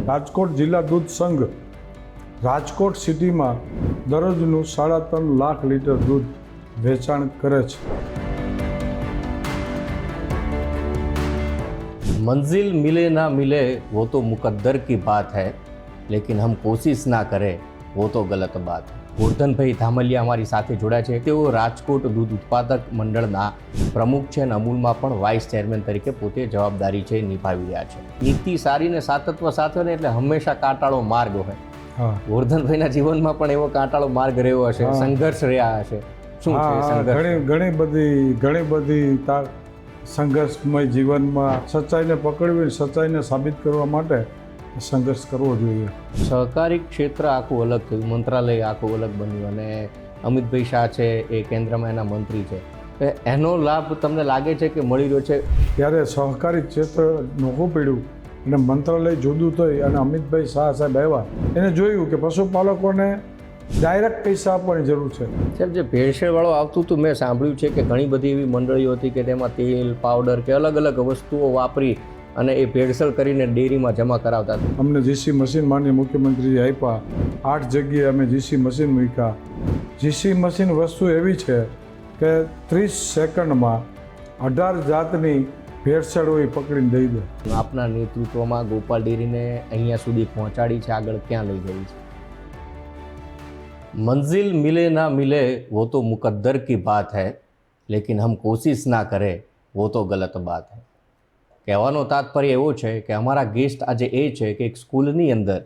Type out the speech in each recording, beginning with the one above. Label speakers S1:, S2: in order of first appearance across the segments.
S1: રાજકોટ જિલ્લા દૂધ સંઘ રાજકોટ સિટીમાં દરરોજનું 3.5 લાખ લીટર દૂધ વેચાણ કરે છે.
S2: मंजिल मिले ना मिले वो तो मुकद्दर की बात है, लेकिन हम कोशिश ना करें वो तो गलत बात है. ગોરધનભાઈ ધામલિયા અમારી સાથે જોડાયા છે. તેઓ રાજકોટ દૂધ ઉત્પાદક મંડળના પ્રમુખ છે અને અમૂલમાં પણ વાઇસ ચેરમેન તરીકે પોતે જવાબદારી છે નિભાવી રહ્યા છે. નીતિ સારી ને સાતત્વ સાથે ને એટલે હંમેશા કાંટાળો માર્ગ હોય. ગોરધનભાઈના જીવનમાં પણ એવો કાંટાળો માર્ગ રહ્યો હશે, સંઘર્ષ રહ્યા હશે. શું છે સંઘર્ષ?
S1: ઘણી બધી સંઘર્ષમય જીવનમાં સચ્ચાઈને પકડવી, સચ્ચાઈને સાબિત કરવા માટે સંઘર્ષ કરવો જોઈએ.
S2: સહકારી ક્ષેત્ર આખું અલગ થયું, મંત્રાલય આખું અલગ બન્યું અને અમિતભાઈ શાહ છે એ કેન્દ્રમાં એના મંત્રી છે. એનો લાભ તમને લાગે છે કે મળી રહ્યો છે?
S1: ત્યારે સહકારી ક્ષેત્ર નોખું પડ્યું અને મંત્રાલય જુદું થઈ અને અમિતભાઈ શાહ સાહેબ આવ્યા, એને જોયું કે પશુપાલકોને ડાયરેક્ટ પૈસા આપવાની જરૂર છે.
S2: સાહેબ, જે ભેળસેળવાળું આવતું હતું મેં સાંભળ્યું છે કે ઘણી બધી એવી મંડળીઓ હતી કે તેમાં તેલ, પાવડર કે અલગ અલગ વસ્તુઓ વાપરી અને એ ભેળસેળ કરીને ડેરીમાં જમા કરાવતા હતા.
S1: અમને જીસી મશીન માન્ય મુખ્યમંત્રીએ આપ્યા, 8 જગ્યાએ અમે જીસી મશીન મૂક્યા. જીસી મશીન વસ્તુ એવી છે કે 30 સેકન્ડમાં 18 જાતની ભેળસેળ હોય પકડીને દઈ દે.
S2: આપના નેતૃત્વમાં ગોપાલ ડેરીને અહીંયા સુધી પહોંચાડી છે, આગળ ક્યાં લઈ ગઈ છે? मंजिल मिले ना मिले वो तो मुकद्दर की बात है, लेकिन हम कोशिश ना करें वो तो गलत बात है. કહેવાનો તાત્પર્ય એવો છે કે અમારા ગેસ્ટ આજે એ છે કે એક સ્કૂલની અંદર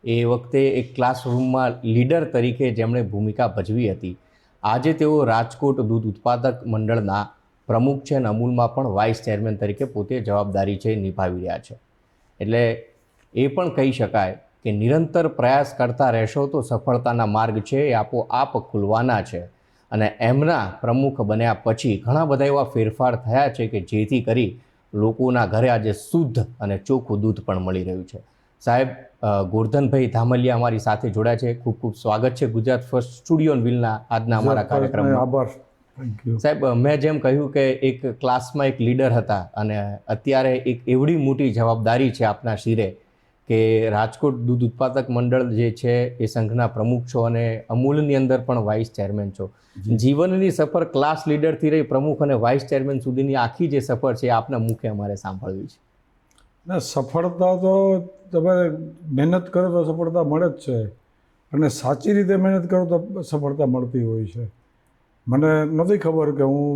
S2: એ વખતે એક ક્લાસરૂમમાં લીડર તરીકે જેમણે ભૂમિકા ભજવી હતી, આજે તેઓ રાજકોટ દૂધ ઉત્પાદક મંડળના પ્રમુખ છે અને અમૂલમાં પણ વાઇસ ચેરમેન તરીકે પોતે જવાબદારી છે નિભાવી રહ્યા છે. એટલે એ પણ કહી શકાય કે નિરંતર પ્રયાસ કરતા રહેશો તો સફળતાના માર્ગ છે એ આપોઆપ ખુલવાના છે. અને એમના પ્રમુખ બન્યા પછી ઘણા બધા એવા ફેરફાર થયા છે કે જેથી કરી લોકોના ઘરે આજે શુદ્ધ અને ચોખ્ખું દૂધ પણ મળી રહ્યું છે. સાહેબ, ગોરધનભાઈ ધામલિયા અમારી સાથે જોડાયા છે. ખૂબ ખૂબ સ્વાગત છે ગુજરાત ફર્સ્ટ સ્ટુડિયો વિલના આજના અમારા કાર્યક્રમમાં.
S1: આભાર.
S2: સાહેબ, મેં જેમ કહ્યું કે એક ક્લાસમાં એક લીડર હતા અને અત્યારે એક એવડી મોટી જવાબદારી છે આપના શિરે કે રાજકોટ દૂધ ઉત્પાદક મંડળ જે છે એ સંઘના પ્રમુખ છો અને અમૂલની અંદર પણ વાઇસ ચેરમેન છો. જીવનની સફર ક્લાસ લીડરથી રહી પ્રમુખ અને વાઇસ ચેરમેન સુધીની આખી જે સફર છે એ આપના મુખે અમારે સાંભળવી છે.
S1: ના, સફળતા તો તમે મહેનત કરો તો સફળતા મળે જ છે અને સાચી રીતે મહેનત કરો તો સફળતા મળતી હોય છે. મને નથી ખબર કે હું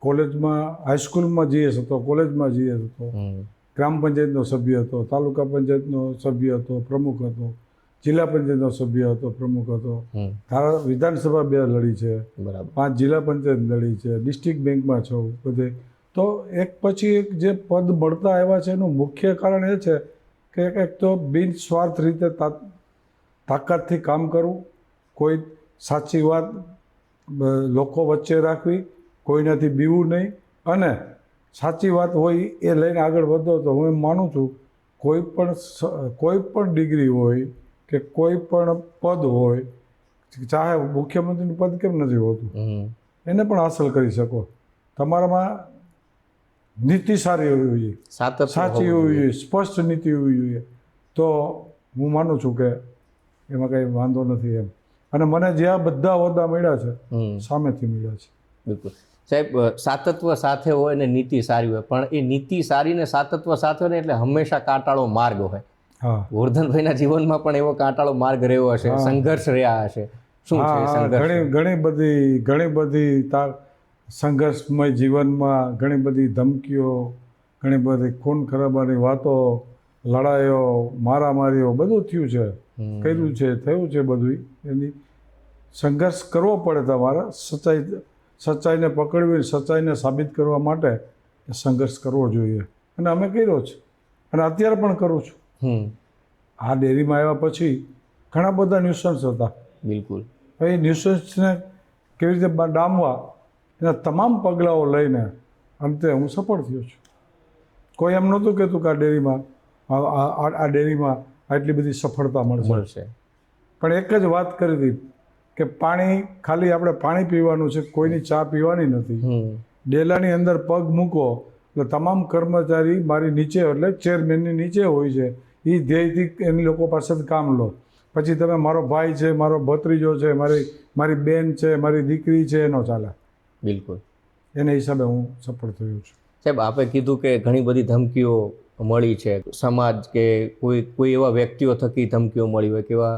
S1: કોલેજમાં, હાઈસ્કૂલમાં જીએસ હતો, કોલેજમાં જીએસ હતો, ગ્રામ પંચાયતનો સભ્ય હતો, તાલુકા પંચાયતનો સભ્ય હતો, પ્રમુખ હતો, જિલ્લા પંચાયતનો સભ્ય હતો, પ્રમુખ હતો, વિધાનસભા 2 લડી છે, 5 જિલ્લા પંચાયત લડી છે, ડિસ્ટ્રિક્ટ બેંકમાં છું બધે. તો એક પછી એક જે પદ મળતા આવ્યા છે એનું મુખ્ય કારણ એ છે કે એક તો બિનસ્વાર્થ રીતે તાકાતથી કામ કરવું, કોઈ સાચી વાત લોકો વચ્ચે રાખવી, કોઈનાથી બીવું નહીં અને સાચી વાત હોય એ લઈને આગળ વધો. તો હું એમ માનું છું કોઈ પણ ડિગ્રી હોય કે કોઈ પણ પદ હોય, ચાહે મુખ્યમંત્રીનું પદ કેમ નથી હોતું, એને પણ હાંસલ કરી શકો. તમારામાં નીતિ સારી હોવી જોઈએ, સાચી હોવી જોઈએ, સ્પષ્ટ નીતિ હોવી જોઈએ. તો હું માનું છું કે એમાં કંઈ વાંધો નથી એમ. અને મને જે આ બધા હોદ્દા મળ્યા છે સામેથી મળ્યા છે.
S2: બિલકુલ સાહેબ, સાતત્વ સાથે હોય ને નીતિ સારી હોય, પણ એ નીતિ સારી ને સાતત્વ સાથે હોય ને એટલે હંમેશા કાંટાળો માર્ગ હોય. ગોરધનભાઈના જીવનમાં પણ એવો કાંટાળો માર્ગ રહ્યો હશે, સંઘર્ષ રહ્યા હશે. શું છે સંઘર્ષ?
S1: ઘણી બધી સંઘર્ષમય જીવનમાં ઘણી બધી ધમકીઓ, ઘણી બધી ખૂન ખરાબાની વાતો, લડાઈઓ, મારામારીઓ બધું થયું છે, કર્યું છે, થયું છે બધું. એની સંઘર્ષ કરવો પડે તમારે. સચ્ચાઈને પકડવી, સચ્ચાઈને સાબિત કરવા માટે સંઘર્ષ કરવો જોઈએ અને અમે કર્યો છે અને અત્યારે પણ કરું છું. આ ડેરીમાં આવ્યા પછી ઘણા બધા ન્યુસન્સ હતા.
S2: બિલકુલ.
S1: એ ન્યુસન્સને કેવી રીતે ડામવા એના તમામ પગલાઓ લઈને અંતે હું સફળ થયો છું. કોઈ એમ નહોતું કહેતું કે આ ડેરીમાં આટલી બધી સફળતા મળશે. પણ એક જ વાત કરી હતી કે પાણી, ખાલી આપણે પાણી પીવાનું છે, કોઈની ચા પીવાની નથી. ડેલાની અંદર પગ મૂકો એટલે તમામ કર્મચારી મારી નીચે, એટલે ચેરમેનની નીચે હોય છે, એ ધ્યેયથી એની લોકો પાસેથી કામ લો. પછી તમે મારો ભાઈ છે, મારો ભત્રીજો છે, મારી બેન છે, મારી દીકરી છે, એનો ચાલે.
S2: બિલકુલ.
S1: એને હિસાબે હું સફળ થયો છું.
S2: સાહેબ, આપે કીધું કે ઘણી બધી ધમકીઓ મળી છે, સમાજ કે કોઈ એવા વ્યક્તિઓ થકી ધમકીઓ મળી હોય, કેવા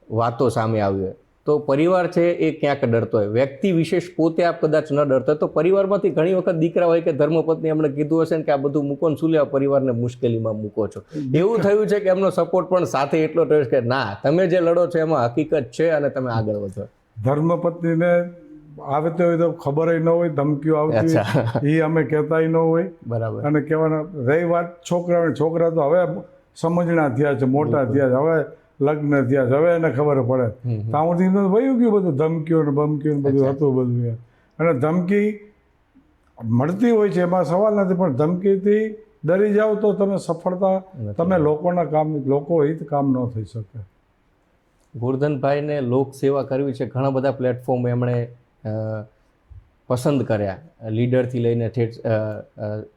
S2: વાતો સામે આવી હોય, તો પરિવાર છે એ ક્યાંક ડરતો હોય. વ્યક્તિ વિશેષ પોતે આપ કદાચ ન ડરતો હોય તો પરિવારમાંથી ઘણી વખત દીકરા હોય કે ધર્મપત્ની એમણે કીધું હશે ને કે આ બધું મૂકો ને શું લેવા પરિવારને મુશ્કેલીમાં મૂકો છો. એવું થયું છે કે એમનો સપોર્ટ પણ સાથે એટલો થયો કે ના, તમે જે લડો છો એમાં હકીકત છે અને તમે આગળ વધો.
S1: ધર્મપત્નીને આવે તો હોય તો ખબર ન હોય, ધમકીઓ આવતી હોય એ અમે કહેતાય ન હોય.
S2: બરાબર.
S1: અને કહેવાના રહી વાત છોકરા તો હવે સમજણા થયા છે, મોટા થયા છે, હવે લગ્ન થયા છે, હવે એને ખબર પડે. ત્યાંથી વયું ગયું બધું ધમકીઓ ને બમકીઓ ને બધું હતું બધું. અને ધમકી મળતી હોય છે એમાં સવાલ નથી, પણ ધમકીથી ડરી જાઓ તો તમે સફળતા, તમે લોકો હિત કામ ન થઈ શકે.
S2: ગોરધનભાઈને લોક સેવા કરવી છે, ઘણા બધા પ્લેટફોર્મ એમણે પસંદ કર્યા, લીડરથી લઈને ઠેઠ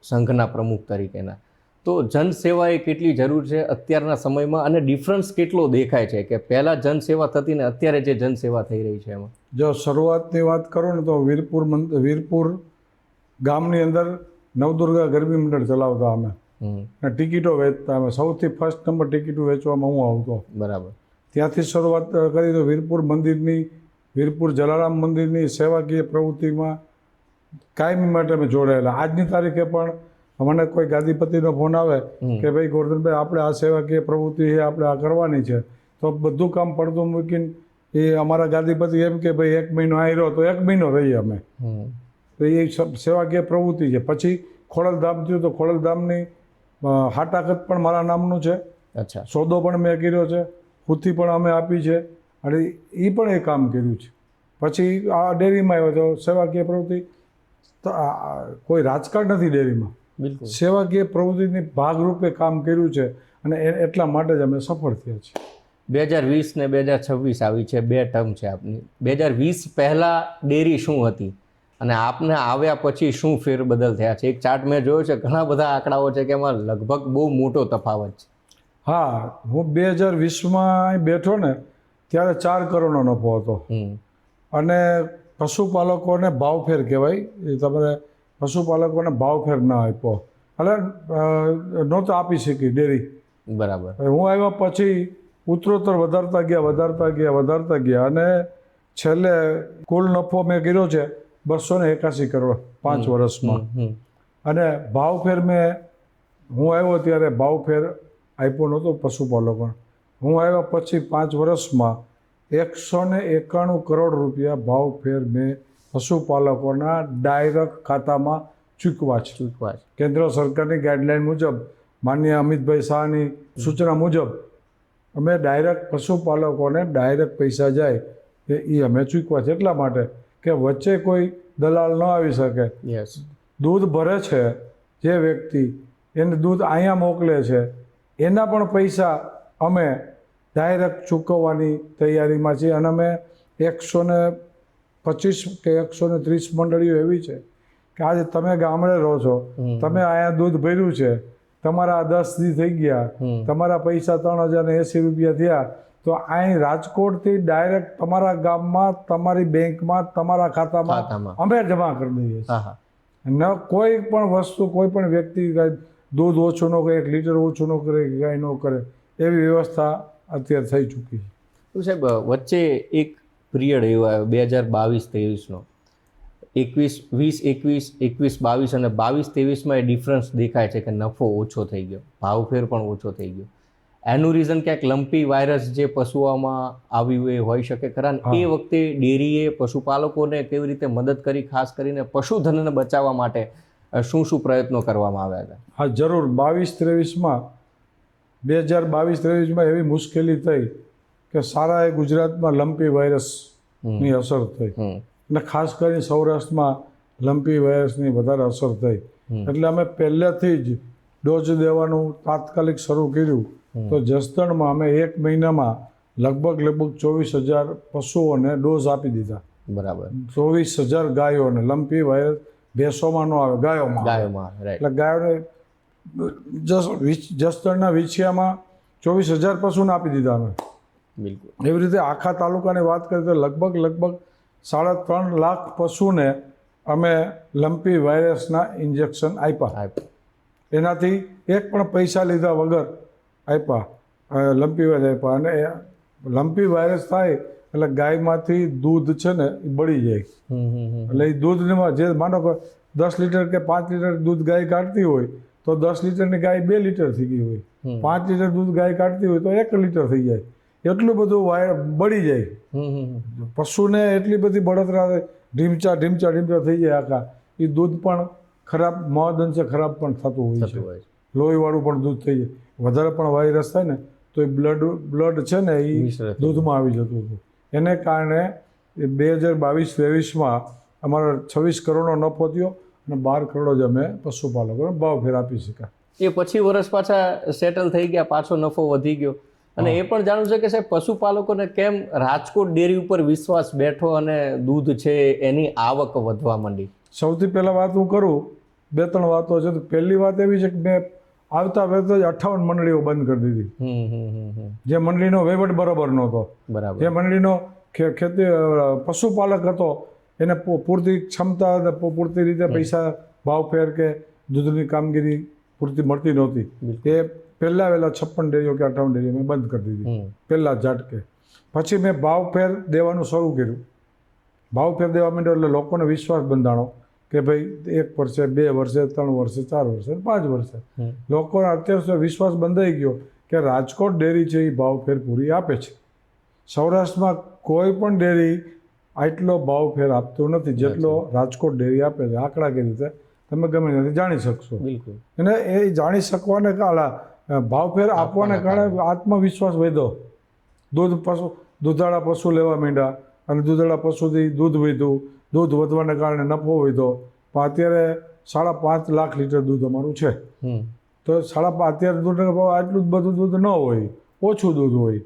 S2: સંઘના પ્રમુખ તરીકેના. તો જનસેવા એ કેટલી જરૂર છે અત્યારના સમયમાં, અને ડિફરન્સ કેટલો દેખાય છે કે પહેલાં જનસેવા થતી ને અત્યારે જે જનસેવા થઈ રહી છે એમાં?
S1: જો શરૂઆતની વાત કરો ને તો વીરપુર ગામની અંદર નવદુર્ગા ગરબી મંડળ ચલાવતા અમે, અને ટિકિટો વેચતા. અમે સૌથી ફર્સ્ટ નંબર ટિકિટો વેચવામાં હું આવતો.
S2: બરાબર.
S1: ત્યાંથી શરૂઆત કરી તો વીરપુર જલારામ મંદિરની સેવાકીય પ્રવૃત્તિમાં કાયમી માટે અમે જોડાયેલા. આજની તારીખે પણ મને કોઈ ગાદીપતિનો ફોન આવે કે ભાઈ ગોરધનભાઈ, આપણે આ સેવાકીય પ્રવૃત્તિ છે, આપણે આ કરવાની છે, તો બધું કામ પડતું મૂકીને એ અમારા ગાદીપતિ એમ કે ભાઈ 1 મહિનો અહીં રહો, તો 1 મહિનો રહીએ અમે. તો એ સેવાકીય પ્રવૃત્તિ છે. પછી ખોડલધામ થયું તો ખોડલધામની હાટાકત પણ મારા નામનું છે.
S2: અચ્છા. સોદો
S1: પણ મેં કર્યો છે, હુથી પણ અમે આપી છે, અને એ પણ એ કામ કર્યું છે. પછી આ ડેરીમાં આવ્યો તો સેવાકીય પ્રવૃત્તિ. કોઈ રાજકારણ નથી ડેરીમાં,
S2: બિલકુલ
S1: સેવાકીય પ્રવૃત્તિની ભાગરૂપે કામ કર્યું છે, અને એટલા માટે જ અમે સફળ થયા છીએ.
S2: 2020 ને 2026 આવી છે, 2 ટર્મ છે આપની. 2020 પહેલાં ડેરી શું હતી અને આપને આવ્યા પછી શું ફેરબદલ થયા છે? એક ચાર્ટ મેં જોયો છે, ઘણા બધા આંકડાઓ છે કે એમાં લગભગ બહુ મોટો તફાવત છે.
S1: હા, હું 2020માં બેઠો ને ત્યારે 4 કરોડનો નફો હતો. અને પશુપાલકોને ભાવફેર કહેવાય, એ તમારે પશુપાલકોને ભાવફેર ના આપ્યો, એટલે નહોતો આપી શકી ડેરી.
S2: બરાબર.
S1: હું આવ્યા પછી ઉત્તરોત્તર વધારતા ગયા અને છેલ્લે કુલ નફો મેં કર્યો છે 281 કરોડ 5 વર્ષમાં. અને ભાવફેર હું આવ્યો ત્યારે ભાવફેર આપ્યો નહોતો પશુપાલકોને. હું આવ્યા પછી 5 વર્ષમાં 191 કરોડ રૂપિયા ભાવફેર મેં પશુપાલકોના ડાયરેક્ટ ખાતામાં ચૂકવા છે. કેન્દ્ર સરકારની ગાઈડલાઈન મુજબ, માનનીય અમિતભાઈ શાહની સૂચના મુજબ અમે ડાયરેક્ટ પશુપાલકોને ડાયરેક્ટ પૈસા જાય એ અમે ચૂકવા છે. એટલા માટે કે વચ્ચે કોઈ દલાલ ન આવી શકે. દૂધ ભરે છે જે વ્યક્તિ, એને દૂધ અહીંયા મોકલે છે, એના પણ પૈસા અમે ડાયરેક્ટ ચૂકવવાની તૈયારીમાં છીએ. અને અમે 125 કે 130 મંડળીઓ એવી છે કે આજે તમે ગામડે રહો છો, તમે અહીંયા દૂધ ભર્યું છે, તમારા 10 દી થઈ ગયા, તમારા પૈસા 3080 રૂપિયા થયા, તો અહીં રાજકોટથી ડાયરેક્ટ તમારા ગામમાં, તમારી બેંકમાં, તમારા ખાતામાં અમે જમા કરી દઈએ છીએ. ન કોઈ પણ વસ્તુ, કોઈ પણ વ્યક્તિ દૂધ ઓછું ન કરે, 1 લીટર ઓછું ન કરે, કે કાંઈ ન કરે, એવી વ્યવસ્થા અત્યારે થઈ ચૂકી છે.
S2: તો સાહેબ, વચ્ચે એક પિરિયડ એવો આવ્યો 2022-23નો, 2021 21-22 અને 22-23માં એ ડિફરન્સ દેખાય છે કે નફો ઓછો થઈ ગયો, ભાવફેર પણ ઓછો થઈ ગયો. એનું રીઝન ક્યાંક લંપી વાયરસ જે પશુઓમાં આવ્યું એ હોઈ શકે ખરા? એ વખતે ડેરીએ પશુપાલકોને કેવી રીતે મદદ કરી, ખાસ કરીને પશુધનને બચાવવા માટે શું પ્રયત્નો કરવામાં આવ્યા હતા?
S1: હા, જરૂર. 2022-23માં એવી મુશ્કેલી થઈ કે સારા એ ગુજરાતમાં લંપી વાયરસની અસર થઈ, અને ખાસ કરીને સૌરાષ્ટ્રમાં લંપી વાયરસની વધારે અસર થઈ. એટલે અમે પહેલેથી જ ડોઝ દેવાનું તાત્કાલિક શરૂ કર્યું. તો જસદણમાં અમે 1 મહિનામાં લગભગ 24,000 પશુઓને ડોઝ આપી દીધા.
S2: બરાબર.
S1: 24,000 ગાયોને. લંપી વાયરસ ભેંસોમાં ન આવે, ગાયોમાં. એટલે ગાયોને જસદણના વિછિયામાં 24,000 પશુને આપી દીધા અમે.
S2: બિલકુલ.
S1: એવી રીતે આખા તાલુકાની વાત કરીએ તો લગભગ 3.5 લાખ પશુને અમે લંપી વાયરસના ઇન્જેક્શન આપ્યા. એનાથી એક પણ પૈસા લીધા વગર આપ્યા, લંપી વાયરસ આપ્યા. અને લંપી વાયરસ થાય એટલે ગાયમાંથી દૂધ છે ને એ બળી જાય. એટલે એ દૂધમાં જે માનો કે 10 લીટર કે 5 લીટર દૂધ ગાય કાઢતી હોય તો 10 લીટરની ગાય 2 લીટર થઈ ગઈ હોય, 5 લીટર દૂધ ગાય કાઢતી હોય તો 1 લીટર થઈ જાય. એટલું બધું બળી જાય. પશુને એટલી બધી બળતરા ઢીમચા થઈ જાય આખા. એ દૂધ પણ ખરાબ, મહદ અંશે ખરાબ પણ થતું હોય છે. લોહીવાળું પણ દૂધ થઈ જાય. વધારે પણ વાયરસ થાય ને તો એ બ્લડ છે ને એ દૂધમાં આવી જતું હતું. એને કારણે 2022-23માં અમારો 26 કરોડનો નફો થયો અને 12 કરોડ જ અમે પશુપાલકોને ભાવફેર આપી શક્યા.
S2: એ પછી વર્ષ પાછા સેટલ થઈ ગયા, પાછો નફો વધી ગયો. અને એ પણ જાણવું છે કે સાહેબ પશુપાલકોને કેમ રાજકોટ ડેરી ઉપર વિશ્વાસ બેઠો અને દૂધ છે એની આવક વધવા માંડી?
S1: સૌથી પહેલાં વાત હું કરું, 2-3 વાતો છે. તો પહેલી વાત એવી છે કે મેં આવતા વખતે જ 58 મંડળીઓ બંધ કરી દીધી. જે મંડળીનો વહીવટ બરાબર નહોતો, જે મંડળીનો ખેતી પશુપાલક હતો એને પૂરતી ક્ષમતા અને પૂરતી રીતે પૈસા ભાવફેર કે દૂધની કામગીરી પૂરતી મળતી નહોતી. એ પહેલાં 56 ડેરીઓ કે 58 ડેરીઓ મેં બંધ કરી દીધી પહેલાં ઝાટકે. પછી મેં ભાવફેર દેવાનું શરૂ કર્યું. ભાવફેર દેવા માંડ્યો એટલે લોકોને વિશ્વાસ બંધાણો કે ભાઈ 1 વર્ષે, 2 વર્ષે, 3 વર્ષે, 4 વર્ષે, 5 વર્ષે લોકોને અત્યાર સુધી વિશ્વાસ બંધાઈ ગયો કે રાજકોટ ડેરી છે એ ભાવફેર પૂરી આપે છે. સૌરાષ્ટ્રમાં કોઈ પણ ડેરી આટલો ભાવફેર આપતું નથી જેટલો રાજકોટ ડેરી આપે છે. આંકડાકીય રીતે તમે ગમે ત્યાંથી જાણી શકશો. અને એ જાણી શકવાને કારણે ભાવફેર આપવાને કારણે આત્મવિશ્વાસ વધ્યો. દૂધાળા પશુ લેવા માંડ્યા અને દૂધાળા પશુથી દૂધ વધ્યું. દૂધ વધવાને કારણે નફો વધ્યો. પણ અત્યારે 5.5 લાખ લીટર દૂધ અમારું છે. તો અત્યારે દૂધનો ભાવ આટલું જ બધું દૂધ ન હોય, ઓછું દૂધ હોય.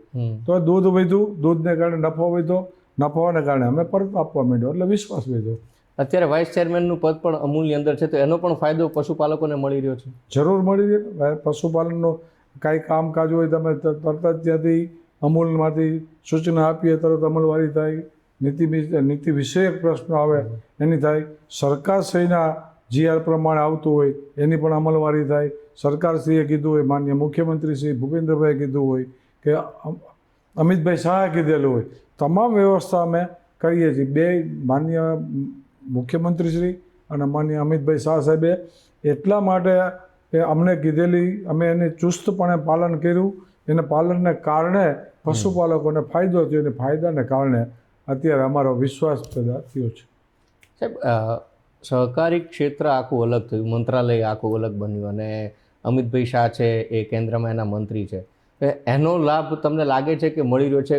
S1: તો દૂધ વધ્યું, દૂધને કારણે નફો વધ્યો. નફાને કારણે અમે પરત આપવા માંડ્યો એટલે વિશ્વાસ વધ્યો.
S2: અત્યારે વાઇસ ચેરમેનનું પદ પણ અમૂલની અંદર છે, તો એનો પણ ફાયદો પશુપાલકોને મળી રહ્યો છે?
S1: જરૂર મળી રહ્યો. પશુપાલનનો કાંઈ કામકાજ હોય તમે તરત જ ત્યાંથી અમૂલમાંથી સૂચના આપીએ, તરત અમલવારી થાય. નીતિ વિષયક પ્રશ્નો આવે એની થાય. સરકારશ્રીના GR પ્રમાણે આવતું હોય એની પણ અમલવારી થાય. સરકારશ્રીએ કીધું હોય, માનનીય મુખ્યમંત્રી શ્રી ભૂપેન્દ્રભાઈએ કીધું હોય કે અમિતભાઈ શાહે કીધેલું હોય, તમામ વ્યવસ્થા અમે કરીએ છીએ. માનનીય મુખ્યમંત્રીશ્રી અને માનનીય અમિતભાઈ શાહ સાહેબે એટલા માટે અમને કીધેલી, અમે એને ચુસ્તપણે પાલન કર્યું. એને પાલનને કારણે પશુપાલકોને ફાયદો થયો અને ફાયદાને કારણે અત્યારે અમારો વિશ્વાસ પેદા થયો છે.
S2: સાહેબ, સહકારી ક્ષેત્ર આખું અલગ થયું, મંત્રાલય આખું અલગ બન્યું અને અમિતભાઈ શાહ છે એ કેન્દ્રમાં એના મંત્રી છે. એનો લાભ તમને લાગે છે કે મળી રહ્યો છે?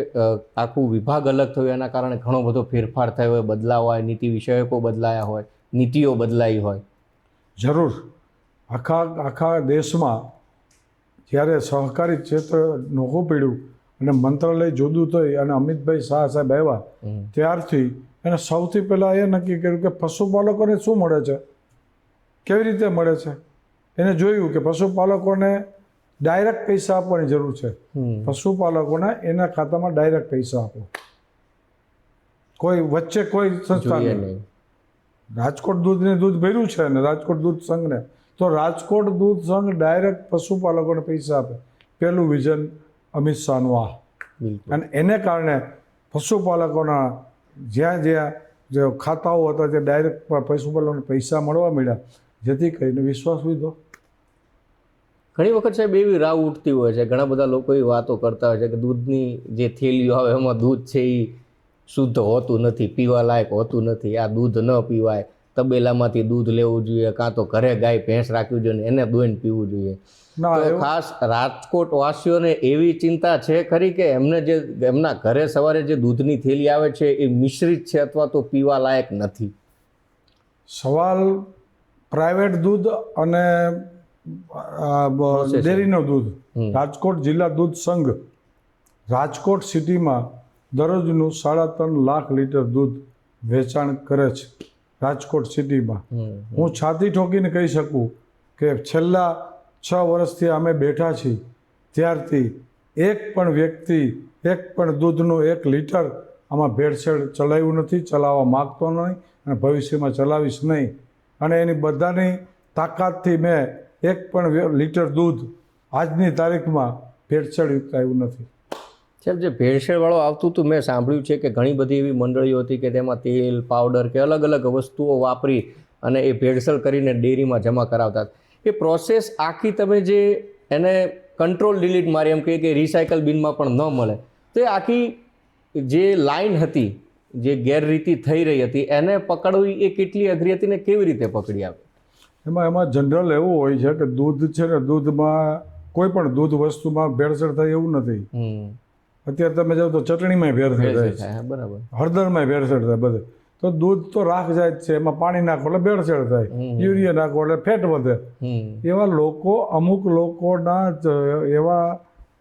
S2: આખું વિભાગ અલગ થયું એના કારણે ઘણો બધો ફેરફાર થયો હોય, બદલાવ હોય, નીતિ વિષયકો બદલાયા હોય, નીતિઓ બદલાઈ હોય? જરૂર.
S1: આખા દેશમાં જ્યારે સહકારી ક્ષેત્ર નોખું પડ્યું અને મંત્રાલય જુદું થઈ અને અમિતભાઈ શાહ સાહેબ આવ્યા ત્યારથી એને સૌથી પહેલાં એ નક્કી કર્યું કે પશુપાલકોને શું મળે છે, કેવી રીતે મળે છે. એને જોયું કે પશુપાલકોને ડાયરેક્ટ પૈસા આપવાની જરૂર છે. પશુપાલકોને એના ખાતામાં ડાયરેક્ટ પૈસા આપો, કોઈ વચ્ચે કોઈ સંસ્થા નહીં. રાજકોટ દૂધને દૂધ ભર્યું છે અને રાજકોટ દૂધ સંઘને, તો રાજકોટ દૂધ સંઘ ડાયરેક્ટ પશુપાલકોને પૈસા આપે. પહેલું વિઝન અમિત શાહનું આ. અને એને કારણે પશુપાલકોના જ્યાં જે ખાતાઓ હતા તે ડાયરેક્ટ પશુપાલકોને પૈસા મળવા મળ્યા, જેથી કરીને વિશ્વાસ વધ્યો.
S2: ઘણી વખત સાહેબ એવી રાવ ઉઠતી હોય છે, ઘણા બધા લોકો એ વાતો કરતા હોય છે કે દૂધની જે થેલીઓ આવે એમાં દૂધ છે એ શુદ્ધ હોતું નથી, પીવા લાયક હોતું નથી, આ દૂધ ન પીવાય, તબેલામાંથી દૂધ લેવું જોઈએ, કાં તો ઘરે ગાય ભેંસ રાખવી જોઈએ એને દોઈને પીવું જોઈએ. તો ખાસ રાજકોટ વાસીઓને એવી ચિંતા છે ખરી કે એમને જે એમના ઘરે સવારે જે દૂધની થેલી આવે છે એ મિશ્રિત છે અથવા તો પીવા લાયક નથી?
S1: સવાલ પ્રાઇવેટ દૂધ અને ડેરીનું દૂધ. રાજકોટ જિલ્લા દૂધ સંઘ રાજકોટ સિટીમાં દરરોજનું 3.5 લાખ લીટર દૂધ વેચાણ કરે છે. રાજકોટ સિટીમાં હું છાતી ઠોકીને કહી શકું કે છેલ્લા 6 વર્ષથી અમે બેઠા છીએ ત્યારથી એક પણ વ્યક્તિ એક પણ દૂધનું 1 લીટર આમાં ભેળસેળ ચલાવ્યું નથી, ચલાવવા માગતો નહીં અને ભવિષ્યમાં ચલાવીશ નહીં. અને એની બધાની તાકાતથી મેં એક પણ લીટર દૂધ આજની તારીખમાં ભેળસેળયુક્ત આવ્યું નથી.
S2: સાહેબ, જે ભેળસેળવાળું આવતું હતું મેં સાંભળ્યું છે કે ઘણી બધી એવી મંડળીઓ હતી કે તેમાં તેલ, પાવડર કે અલગ અલગ વસ્તુઓ વાપરી અને એ ભેળસેળ કરીને ડેરીમાં જમા કરાવતા. એ પ્રોસેસ આખી તમે જે એને કંટ્રોલ ડિલીટ મારી એમ કહીએ કે રિસાયકલ બિનમાં પણ ન મળે, તો એ આખી જે લાઈન હતી, જે ગેરરીતિ થઈ રહી હતી, એને પકડવી એ કેટલી અઘરી હતી ને કેવી રીતે પકડી આવે?
S1: એમાં જનરલ એવું હોય છે કે દૂધ છે ને, દૂધમાં કોઈ પણ દૂધ વસ્તુમાં ભેળસેળ થાય એવું નથી. અત્યારે તમે જાઓ તો ચટણીમાં ભેળસેળ થાય છે,
S2: બરાબર,
S1: હળદરમાં ભેળસેળ થાય, બધે. તો દૂધ તો રાખ જાય જ છે, એમાં પાણી નાખો એટલે ભેળસેળ થાય, યુરિયા નાખો એટલે ફેટ વધે. એવા લોકો, અમુક લોકોના એવા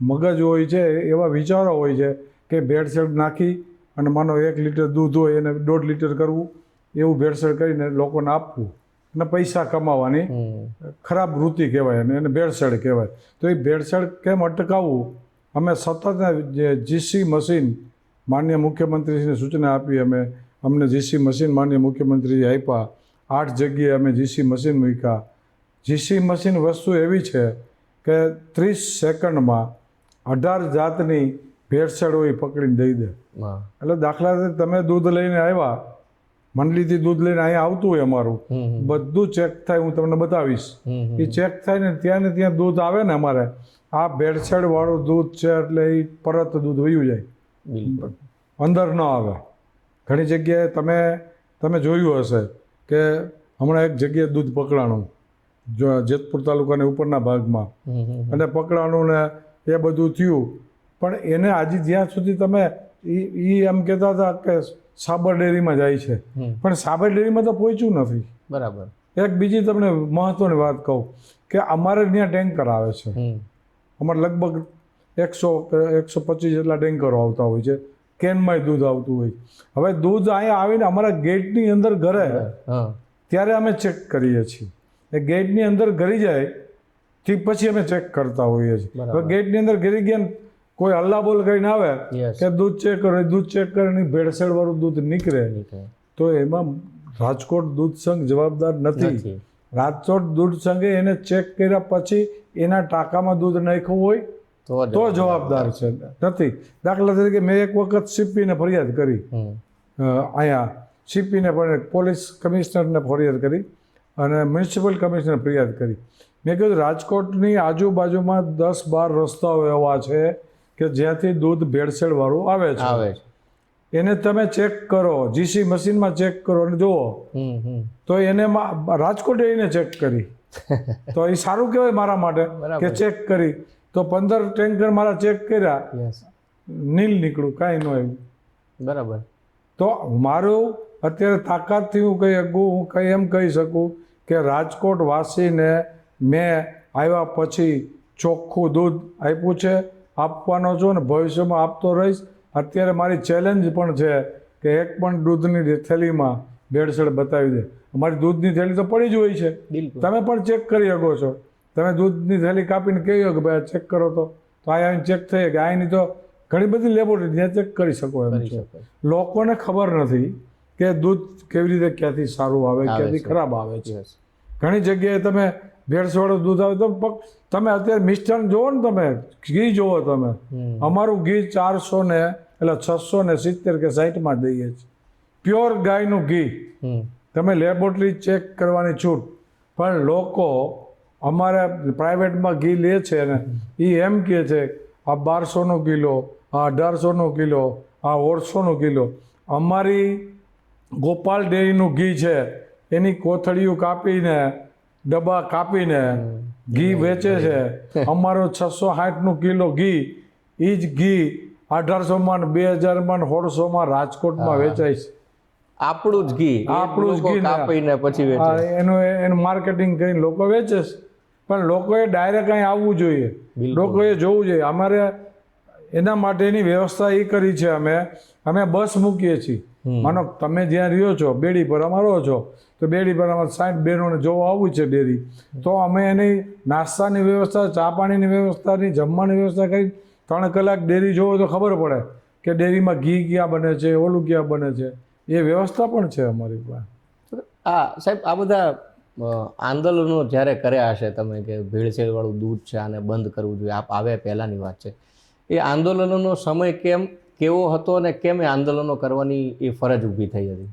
S1: મગજ હોય છે, એવા વિચારો હોય છે કે ભેળસેળ નાખી અને માનો 1 લીટર દૂધ હોય એને 1.5 લીટર કરવું, એવું ભેળસેળ કરીને લોકોને આપવું અને પૈસા કમાવાની ખરાબ વૃત્તિ કહેવાય એને ભેળસેળ કહેવાય. તો એ ભેળસેળ કેમ અટકાવવું, અમે સતત જે જીસી મશીન માનનીય મુખ્યમંત્રીશ્રીને સૂચના આપી, અમને જીસી મશીન માનનીય મુખ્યમંત્રીએ આપ્યા. 8 જગ્યાએ અમે જીસી મશીન મૂક્યા. જીસી મશીન વસ્તુ એવી છે કે 30 સેકન્ડમાં 18 જાતની ભેળસેળ હોય પકડીને દઈ દે. એટલે દાખલા તરીકે તમે દૂધ લઈને આવ્યા, મંડળીથી દૂધ લઈને અહીંયા આવતું હોય અમારું, બધું ચેક થાય, હું તમને બતાવીશ. એ ચેક થાય ને ત્યાં દૂધ આવે ને અમારે, આ ભેળસેળવાળું દૂધ છે એટલે એ પરત દૂધ વયું જાય, અંદર ન આવે. ઘણી જગ્યાએ તમે જોયું હશે કે હમણાં એક જગ્યાએ દૂધ પકડાણું, જેતપુર તાલુકાની ઉપરના ભાગમાં, અને પકડાણું ને એ બધું થયું, પણ એને આજે જ્યાં સુધી તમે એ એમ કહેતા હતા કે સાબર ડેરીમાં જાય છે, પણ સાબર ડેરીમાં તો પહોંચ્યું નથી.
S2: બરાબર.
S1: એક બીજી તમને મહત્વની વાત કહું કે અમારે ત્યાં ટેન્કર આવે છે, અમારે લગભગ 100-125 જેટલા ટેન્કરો આવતા હોય છે, કેનમાંય દૂધ આવતું હોય. હવે દૂધ અહીંયા આવીને અમારા ગેટની અંદર ઘરે ત્યારે અમે ચેક કરીએ છીએ. એ ગેટની અંદર ઘરી જાય તે પછી અમે ચેક કરતા હોઈએ છીએ. હવે ગેટની અંદર ઘરી ગયા કોઈ હલ્લાબોલ કરીને આવે કે દૂધ ચેક કરો, દૂધ ચેક કરીને ભેળસેળવાળું દૂધ નીકળે, તો એમાં રાજકોટ દૂધ સંઘ જવાબદાર નથી. રાજકોટ દૂધ સંઘે એને ચેક કર્યા પછી એના ટાંકામાં દૂધ નાખ્યું હોય તો જવાબદાર છે, નથી. દાખલા તરીકે મેં એક વખત સીપીને ફરિયાદ કરી, અહીંયા સીપીને પણ પોલીસ કમિશનરને ફરિયાદ કરી અને મ્યુનિસિપલ કમિશનરને ફરિયાદ કરી. મેં કીધું રાજકોટની આજુબાજુમાં 10-12 રસ્તાઓ એવા છે કે જ્યાંથી દૂધ ભેળસેળવાળું આવે છે, એને તમે ચેક કરો, જીસી મશીનમાં ચેક કરો અને જુઓ. તો એને રાજકોટે એને ચેક કરી, તો એ સારું કહેવાય મારા માટે કે ચેક કરી. તો 15 ટેન્કર મારા ચેક કર્યા, નીલ નીકળ્યું, કાંઈ ન આવ્યું.
S2: બરાબર.
S1: તો મારું અત્યારે તાકાતથી હું એમ કહી શકું કે રાજકોટ વાસીને મેં આવ્યા પછી ચોખ્ખું દૂધ આપ્યું છે, આપવાનો છું ને ભવિષ્યમાં આપતો રહીશ. અત્યારે મારી ચેલેન્જ પણ છે કે એક પણ દૂધની થેલીમાં ભેળસેળ બતાવી દે. અમારી દૂધની થેલી તો પડી જ હોય છે, તમે પણ ચેક કરી શકો છો. તમે દૂધની થેલી કાપીને કહ્યું કે ભાઈ ચેક કરો, તો અહીંયા ચેક થઈ કે અહીંની તો ઘણી બધી લેબોરેટરી ત્યાં ચેક કરી શકો એમ છે. લોકોને ખબર નથી કે દૂધ કેવી રીતે ક્યાંથી સારું આવે, ક્યાંથી ખરાબ આવે છે. ઘણી જગ્યાએ તમે ભેળસેળવાળું દૂધ આવે તો તમે અત્યારે મિષ્ટાન જોવો ને, તમે ઘી જોવો, તમે અમારું ઘી 670 કે 60માં દઈએ છીએ, પ્યોર ગાયનું ઘી. તમે લેબોરેટરી ચેક કરવાની છૂટ, પણ લોકો અમારે પ્રાઇવેટમાં ઘી લે છે ને એ એમ કહે છે આ 1200નો કિલો, આ 1800નો કિલો, આ 800નો કિલો. અમારી ગોપાલ ડેરીનું ઘી છે, એની કોથળીઓ કાપીને ડબ્બા કાપીને ઘી વેચે છે. અમારો 660નું કિલો ઘી, એ જ ઘી 1800માં, 2000માં, 1600માં રાજકોટમાં વેચાય છે.
S2: આપણું જ ઘી કાપીને પછી વેચે,
S1: એનું માર્કેટિંગ કરીને લોકો વેચે છે. પણ લોકોએ ડાયરેક્ટ અહીં આવવું જોઈએ, લોકોએ જોવું જોઈએ. અમારે એના માટેની વ્યવસ્થા એ કરી છે, અમે બસ મૂકીએ છીએ. માનો તમે જ્યાં રહ્યો છો બેડી પર અમારો છો તો બેડી પર અમારે 60 બહેનોને જોવા આવવું છે ડેરી, તો અમે એની નાસ્તાની વ્યવસ્થા, ચા પાણીની વ્યવસ્થાની, જમવાની વ્યવસ્થા કરી 3 કલાક ડેરી જોવો તો ખબર પડે કે ડેરીમાં ઘી ક્યાં બને છે, ઓલું ક્યાં બને છે, એ વ્યવસ્થા પણ છે અમારી પાસે.
S2: સાહેબ આ બધા આંદોલનો જ્યારે કર્યા હશે તમે કે ભેળસેળવાળું દૂધ છે આને બંધ કરવું જોઈએ, આપ આવે પહેલાંની વાત છે, એ આંદોલનોનો સમય કેવો હતો અને કેમ એ આંદોલનો કરવાની એ ફરજ ઊભી થઈ હતી?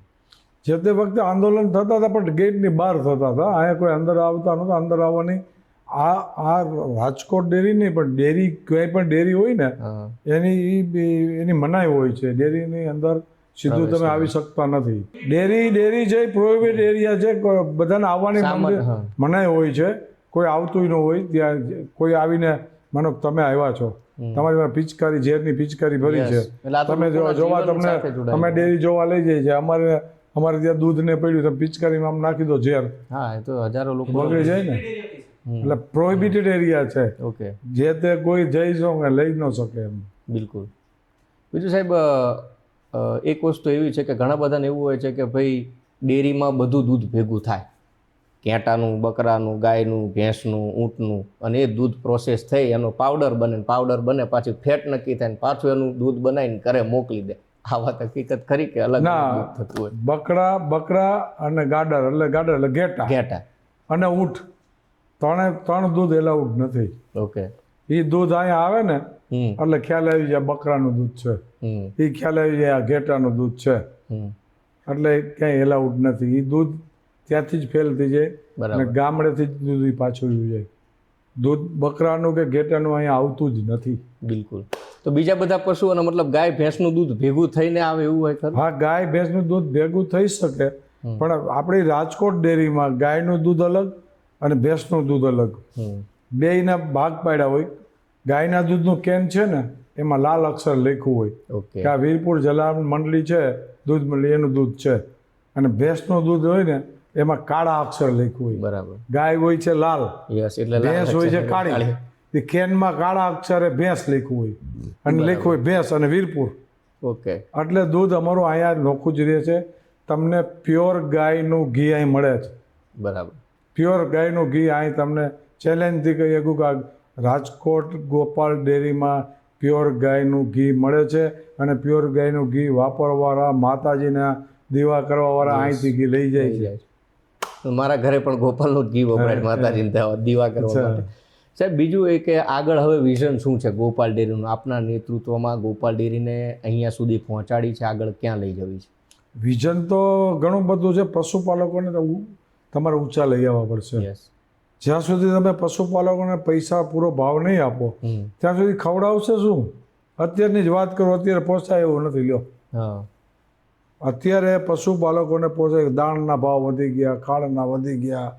S1: જે તે વખતે આંદોલન થતા હતા પણ ગેટની બહાર થતા હતા, અહીંયા કોઈ અંદર આવતા નહોતા. અંદર આવવાની આ રાજકોટ ડેરી નહીં પણ ડેરી કોઈ પણ ડેરી હોય ને એની મનાઈ હોય છે. ડેરીની અંદર સીધું તમે આવી શકતા નથી. ડેરી જે પ્રોહિબિટ એરિયા છે, બધાને આવવાની મનાઈ હોય છે. કોઈ આવતું ન હોય ત્યાં. કોઈ આવીને માનો તમે આવ્યા છો, તમારી પાસે પિચકારી, ઝેરની પિચકારી ભરી છે, તમે જોવા તમને અમે ડેરી જોવા લઈ જઈએ છીએ, અમારે ત્યાં દૂધ ને પડ્યું, તમે પિચકારીમાં આમ નાખી દો ઝેર,
S2: હા એ તો હજારો લોકો
S1: બગડી જાય ને. એટલે પ્રોહિબિટેડ એરિયા છે.
S2: ઓકે,
S1: જે તે કોઈ જઈ શકે લઈ ન શકે એમ.
S2: બિલકુલ. બીજું સાહેબ એક વસ્તુ એવી છે કે ઘણા બધાને એવું હોય છે કે ભાઈ ડેરીમાં બધું દૂધ ભેગું થાય, ઘેટાનું, બકરાનું, ગાયનું, ભેંસનું, ઊંટનું, અને એ દૂધ પ્રોસેસ થઈ એનો પાવડર બને, પાછી ફેટ નક્કી થાય ને પાછું એનું દૂધ બનાવીને ઘરે મોકલી દે. આ વાત હકીકત ખરી કે અલગ દૂધ થતું હોય?
S1: બકરા અને ગાડર એટલે ઘેટા અને ઊંટ ત્રણ દૂધ એલાઉડ નથી.
S2: ઓકે,
S1: એ દૂધ અહીંયા આવે ને એટલે ખ્યાલ આવી જાય બકરાનું દૂધ છે, એ ખ્યાલ આવી જાય આ ઘેટાનું દૂધ છે, એટલે ક્યાંય એલાઉડ નથી. એ દૂધ ત્યાંથી જ ફેલ થઈ જાય અને ગામડેથી જ દૂધ પાછું આવી જાય. દૂધ બકરાનું કે ઘેટાનું અહીંયા આવતું જ નથી.
S2: બિલકુલ. તો બીજા બધા પશુઓના મતલબ ગાય ભેંસનું દૂધ ભેગું થઈને આવે એવું હોય ખરું?
S1: હા, ગાય ભેંસનું દૂધ ભેગું થઈ શકે, પણ આપણી રાજકોટ ડેરીમાં ગાયનું દૂધ અલગ અને ભેંસનું દૂધ અલગ, બેયના ભાગ પાડ્યા હોય. ગાયના દૂધનું કેન છે ને એમાં લાલ અક્ષર લખ્યું હોય કે આ વીરપુર જલારામ મંડળી છે દૂધ મંડળી, એનું દૂધ છે. અને ભેંસનું દૂધ હોય ને એમાં કાળા અક્ષર લખ્યું હોય.
S2: બરાબર.
S1: ગાય હોય છે લાલ,
S2: એટલે
S1: ભેંસ હોય છે કાળી. એ કેનમાં કાળા અક્ષરે ભેંસ લખ્યું હોય અને લખ્યું હોય ભેંસ અને વીરપુર.
S2: ઓકે, એટલે
S1: દૂધ અમારું અહીંયા નોખું જ રહે છે. તમને પ્યોર ગાયનું ઘી અહીં મળે છે.
S2: બરાબર.
S1: પ્યોર ગાયનું ઘી અહીં તમને ચેલેન્જથી કહી શકું કે રાજકોટ ગોપાલ ડેરીમાં પ્યોર ગાયનું ઘી મળે છે. અને પ્યોર ગાયનું ઘી વાપરવાવાળા, માતાજીના દીવા કરવાવાળા અહીંથી ઘી લઈ જાય છે.
S2: મારા ઘરે પણ ગોપાલનું જ ઘી વપરાય માતાજીને દીવા કરવા માટે. સાહેબ બીજું એ કે આગળ હવે વિઝન શું છે ગોપાલ ડેરીનું? આપના નેતૃત્વમાં ગોપાલ ડેરીને અહીંયા સુધી પહોંચાડી છે, આગળ ક્યાં લઈ જવી છે?
S1: વિઝન તો ઘણું બધું છે. પશુપાલકોને તો તમારે ઊંચા લઈ આવવા પડશે. જ્યાં સુધી તમે પશુપાલકોને પૈસા પૂરો ભાવ નહીં આપો ત્યાં સુધી ખવડાવશે શું? અત્યારની જ વાત કરું, અત્યારે પોસાય એવું નથી. લ્યો, અત્યારે પશુપાલકોને પોસાય. દાણના ભાવ વધી ગયા, ખાંડના વધી ગયા,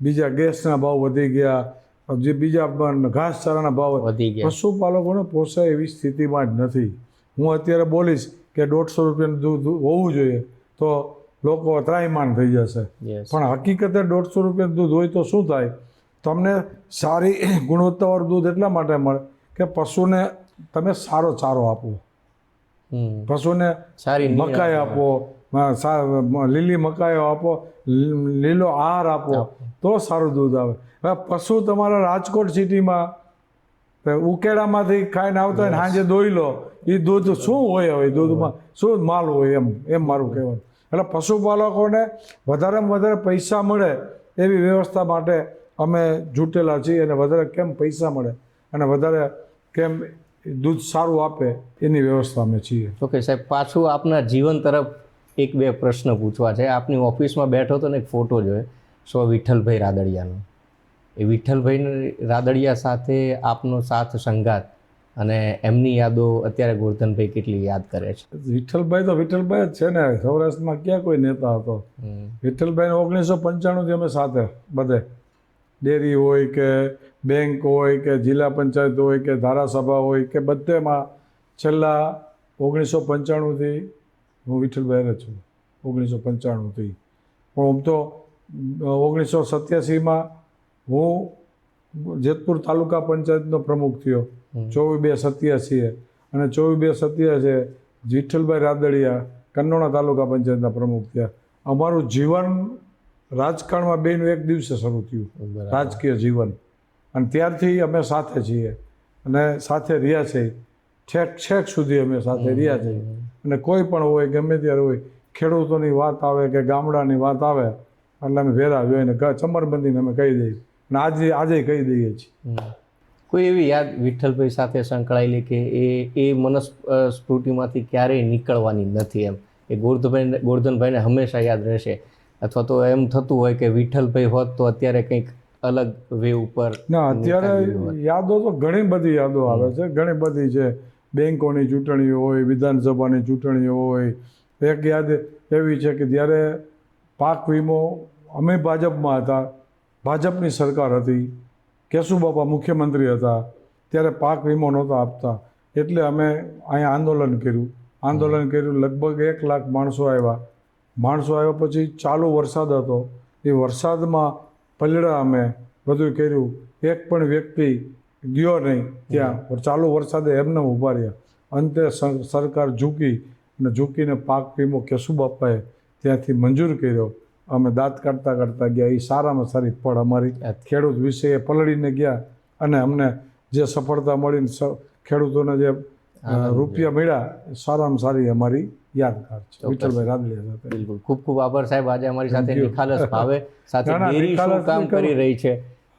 S1: બીજા ગેસના ભાવ વધી ગયા, જે બીજા ઘાસચારાના ભાવ
S2: વધી ગયા.
S1: પશુપાલકોને પોસાય એવી સ્થિતિમાં જ નથી. હું અત્યારે બોલીશ કે 150 રૂપિયાનું દૂધ હોવું જોઈએ તો લોકો ત્રાહિમાન થઈ જશે. પણ હકીકતે 150 રૂપિયાનું દૂધ હોય તો શું થાય? તમને સારી ગુણવત્તાવાળું દૂધ એટલા માટે મળે કે પશુને તમે સારો ચારો આપો, પશુને સારી મકાઈ આપો, લીલી મકાઈઓ આપો, લીલો આહાર આપો તો સારું દૂધ આવે. હવે પશુ તમારા રાજકોટ સિટીમાં ઉકેડામાંથી ખાઈને આવતા હોય ને સાંજે દોઈ લો, એ દૂધ શું હોય? હવે દૂધમાં શું માલ હોય? એમ મારું કહેવાનું. એટલે પશુપાલકોને વધારેમાં વધારે પૈસા મળે એવી વ્યવસ્થા માટે અમે જૂટેલા છીએ. અને વધારે કેમ પૈસા મળે અને વધારે કેમ દૂધ સારું આપે એની વ્યવસ્થા અમે છીએ.
S2: ઓકે સાહેબ, પાછું આપના જીવન તરફ 1-2 પ્રશ્ન પૂછવા છે. આપની ઓફિસમાં બેઠો તો ને એક ફોટો જોયો સો વિઠ્ઠલભાઈ રાદડિયાનો. એ વિઠ્ઠલભાઈ રાદડિયા સાથે આપનો સાથ સંગાત અને એમની યાદો અત્યારે ગોરધનભાઈ કેટલી યાદ કરે છે?
S1: વિઠ્ઠલભાઈ તો વિઠ્ઠલભાઈ જ છે ને. સૌરાષ્ટ્રમાં ક્યાં કોઈ નેતા હતો? વિઠ્ઠલભાઈને 1995થી અમે સાથે બધે, ડેરી હોય કે બેંક હોય કે જિલ્લા પંચાયત હોય કે ધારાસભા હોય કે બધેમાં છેલ્લા 1995થી હું વિઠ્ઠલભાઈ જ છું. 1995થી. પણ આમ તો 1987માં હું જેતપુર તાલુકા પંચાયતનો પ્રમુખ થયો 24/2/87 અને 24/2/87 વિઠ્ઠલભાઈ રાદડિયા કનોડા તાલુકા પંચાયતના પ્રમુખ થયા. અમારું જીવન રાજકારણમાં બેનું એક દિવસે શરૂ થયું,
S2: બરાબર.
S1: રાજકીય જીવન. અને ત્યારથી અમે સાથે છીએ અને સાથે રહ્યા છીએ, છેક સુધી અમે સાથે રહ્યા છીએ. અને કોઈ પણ હોય, ગમે ત્યારે હોય, ખેડૂતોની વાત આવે કે ગામડાની વાત આવે એટલે અમે ભેરા હોય ને ચમરબંધીને અમે કહી દઈએ, અને આજે કહી દઈએ છીએ.
S2: કોઈ એવી યાદ વિઠ્ઠલભાઈ સાથે સંકળાયેલી કે એ સ્ફૂર્તિમાંથી ક્યારેય નીકળવાની નથી, એમ એ ગોરધનભાઈને હંમેશા યાદ રહેશે? અથવા તો એમ થતું હોય કે વિઠ્ઠલભાઈ હોત તો અત્યારે કંઈક અલગ વે ઉપર?
S1: ના, અત્યારે યાદો તો ઘણી બધી યાદો આવે છે, ઘણી બધી છે. બેંકોની ચૂંટણીઓ હોય, વિધાનસભાની ચૂંટણીઓ હોય. એક યાદ એવી છે કે જ્યારે પાક વીમો, અમે ભાજપમાં હતા, ભાજપની સરકાર હતી, કેશુબાપા મુખ્યમંત્રી હતા, ત્યારે પાક વીમો નહોતા આપતા, એટલે અમે અહીંયા આંદોલન કર્યું. લગભગ 1 લાખ માણસો આવ્યા પછી ચાલુ વરસાદ હતો, એ વરસાદમાં પલળ્યા, અમે બધું કર્યું. એક પણ વ્યક્તિ ગયો નહીં ત્યાં, ચાલુ વરસાદે એમને ઊભા રહ્યા. અંતે સરકાર ઝૂકીને પાક વીમો કેશુબાપાએ ત્યાંથી મંજૂર કર્યો. અમે દાંત કાઢતા ગયા. એ સારામાં સારી પળ અમારી ખેડૂત વિશે પલળીને ગયા, અને અમને જે સફળતા મળીને ખેડૂતોને જે રૂપિયા મળ્યા, સારામાં સારી અમારી યાદગાર છે વિઠ્ઠલભાઈ રાદડિયા સાથે.
S2: બિલકુલ, ખૂબ ખૂબ આભાર સાહેબ. આજે અમારી સાથે નિખાલસ ભાવે સાથે ડેરી શું કામ કરી રહી છે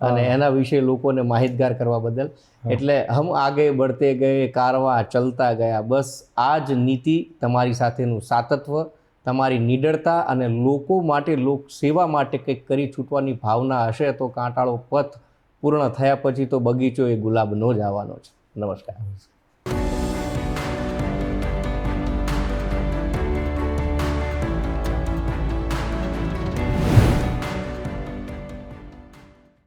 S2: અને એના વિશે લોકોને માહિતગાર કરવા બદલ. એટલે હમ આગે બઢતે ગયે, કારવા ચલતા ગયા. બસ આ જ નીતિ, તમારી સાથેનું સાતત્વ, તમારી નિડરતા અને લોકો માટે, લોક સેવા માટે કંઈક કરી છૂટવાની ભાવના હશે તો કાંટાળો પથ પૂર્ણ થયા પછી તો બગીચો એ ગુલાબનો જ આવવાનો છે. નમસ્કાર.